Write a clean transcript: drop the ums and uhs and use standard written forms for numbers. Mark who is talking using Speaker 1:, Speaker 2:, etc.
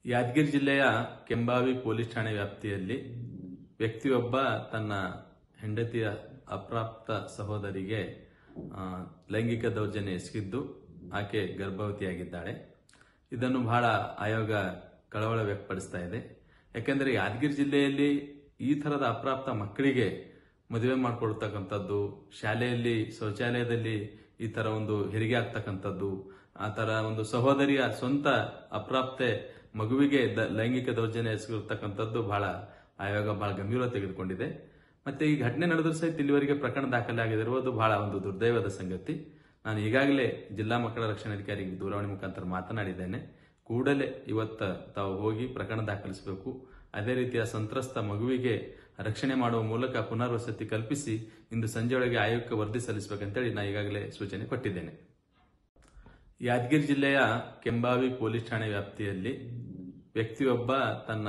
Speaker 1: ಯಾದಗಿರಿ ಜಿಲ್ಲೆಯ ಕೆಂಬಾವಿ ಪೊಲೀಸ್ ಠಾಣೆ ವ್ಯಾಪ್ತಿಯಲ್ಲಿ ವ್ಯಕ್ತಿಯೊಬ್ಬ ತನ್ನ ಹೆಂಡತಿಯ ಅಪ್ರಾಪ್ತ ಸಹೋದರಿಗೆ ಲೈಂಗಿಕ ದೌರ್ಜನ್ಯ ಎಸಗಿದ್ದು ಆಕೆ ಗರ್ಭವತಿಯಾಗಿದ್ದಾಳೆ. ಇದನ್ನು ಬಹಳ ಆಯೋಗ ಕಳವಳ ವ್ಯಕ್ತಪಡಿಸ್ತಾ ಇದೆ. ಯಾಕೆಂದರೆ ಯಾದಗಿರಿ ಜಿಲ್ಲೆಯಲ್ಲಿ ಈ ತರದ ಅಪ್ರಾಪ್ತ ಮಕ್ಕಳಿಗೆ ಮದುವೆ ಮಾಡಿಕೊಡ್ತಕ್ಕಂಥದ್ದು, ಶಾಲೆಯಲ್ಲಿ ಶೌಚಾಲಯದಲ್ಲಿ ಈ ತರ ಒಂದು ಹೆರಿಗೆ ಆಗ್ತಕ್ಕಂಥದ್ದು, ಆ ತರ ಒಂದು ಸಹೋದರಿಯ ಸ್ವಂತ ಅಪ್ರಾಪ್ತೆ ಮಗುವಿಗೆ ಲೈಂಗಿಕ ದೌರ್ಜನ್ಯ ಎಸಗಿರ್ತಕ್ಕಂಥದ್ದು ಆಯೋಗ ಬಹಳ ಗಂಭೀರವಾಗಿ ತೆಗೆದುಕೊಂಡಿದೆ. ಮತ್ತೆ ಈ ಘಟನೆ ನಡೆದರೂ ಸಹಿತ ಇಲ್ಲಿವರೆಗೆ ಪ್ರಕರಣ ದಾಖಲಾಗಿರುವುದು ಬಹಳ ಒಂದು ದುರ್ದೈವದ ಸಂಗತಿ. ನಾನು ಈಗಾಗಲೇ ಜಿಲ್ಲಾ ಮಕ್ಕಳ ರಕ್ಷಣಾಧಿಕಾರಿಗೆ ದೂರವಾಣಿ ಮುಖಾಂತರ ಮಾತನಾಡಿದ್ದೇನೆ. ಕೂಡಲೇ ಇವತ್ತು ತಾವು ಹೋಗಿ ಪ್ರಕರಣ ದಾಖಲಿಸಬೇಕು. ಅದೇ ರೀತಿಯ ಸಂತ್ರಸ್ತ ಮಗುವಿಗೆ ರಕ್ಷಣೆ ಮಾಡುವ ಮೂಲಕ ಪುನರ್ವಸತಿ ಕಲ್ಪಿಸಿ ಇಂದು ಸಂಜೆಯೊಳಗೆ ಆಯೋಗಕ್ಕೆ ವರದಿ ಸಲ್ಲಿಸಬೇಕಂತೇಳಿ ನಾನು ಈಗಾಗಲೇ ಸೂಚನೆ ಕೊಟ್ಟಿದ್ದೇನೆ. ಯಾದಗಿರಿ ಜಿಲ್ಲೆಯ ಕೆಂಬಾವಿ ಪೊಲೀಸ್ ಠಾಣೆ ವ್ಯಾಪ್ತಿಯಲ್ಲಿ ವ್ಯಕ್ತಿಯೊಬ್ಬ ತನ್ನ